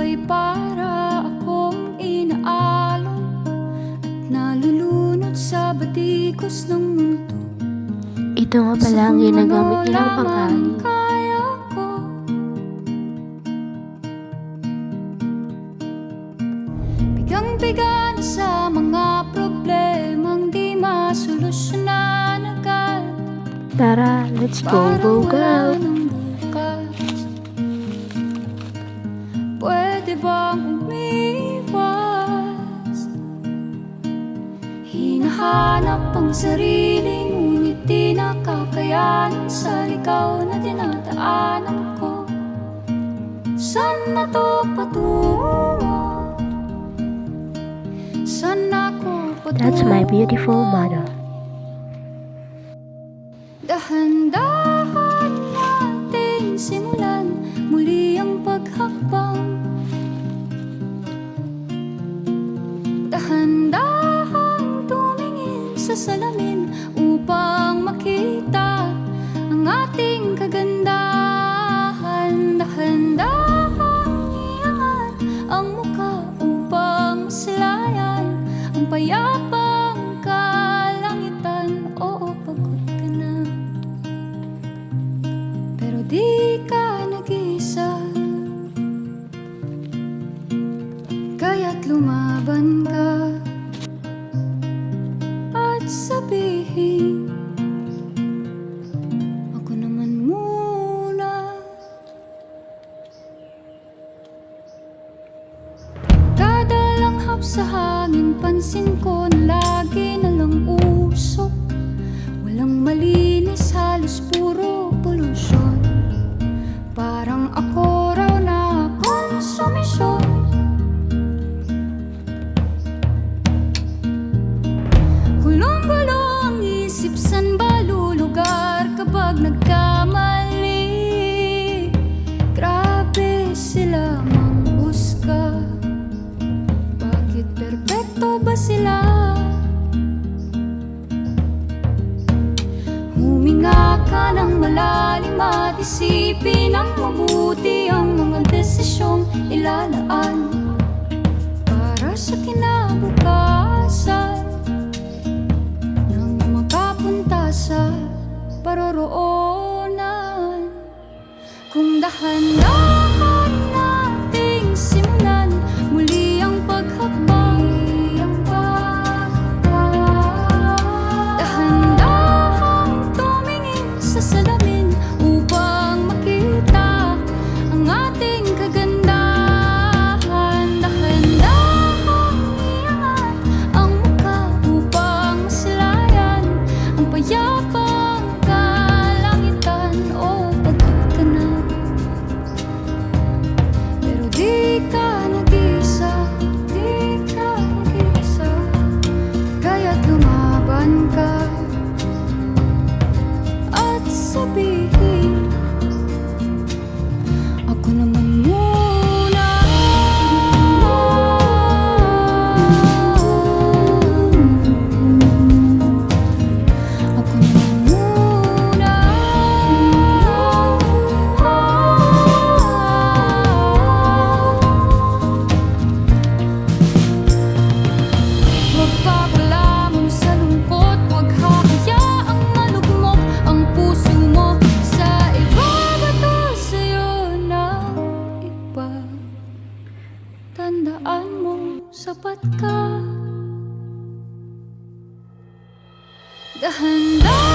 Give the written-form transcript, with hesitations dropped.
ay para akong inaalon at nalulunod sa batikos ng mundo. Ito nga pala ang ginagamit nilang panghangin. Kaya ko bigang-biga na sa mga problemang di masolusyonan agad. Tara, let's go, go, go! Pwede bang umiwas? Hinahanap ang sarili, ngunit di nakakayanan sa ligaw na dinadaanan ko. Saan na to patungo? Saan ako patungo? That's my beautiful mother. Dahan-dahan nating simulan muli ang paghakbang. Dahan-dahang tumingin sa salamin upang makita ang ating kagandahan. Dahan-dahang iangat ang mukha upang maslayan ang payapang kalangitan. Oo, pagod ka na, pero di ka nag-iisa. Kaya't lumaban ka at sabihin, ako naman muna. Kada langhap sa hangin, pansin ko na lagi na lang usok. Walang malinis, halos puro polusyon. Parang ako raw na konsumisyon. Gulong-gulo ang isip, san ba lulugar kapag nagkamali? Grabe sila manghusga. Bakit perpekto ba sila? Huminga ka ng malalim at isipin ng mabuti ang mga desisyong ilalaan para sa kinabukasan nang makapunta sa paroroonan. Kung dahan-dahan nating simulan muli ang paghakbang. Dahan-dahang tumingin sa salamin upang makita ang ating kagandahan. Dahan-dahang iangat ang mukha upang maslayan ang payapang kalangitan. O pagod ka na, pero di ka nag-iisa. Di ka nag-iisa. Kaya't lumaban ka at sabihin, ako naman muna. Ako naman muna. Huwag papalamon sa lungkot, huwag hahayaang malugmok ang puso mo sa iba. Bato sa'yo ng iba. Tandaan mo, sapat ka. Dahan-dahan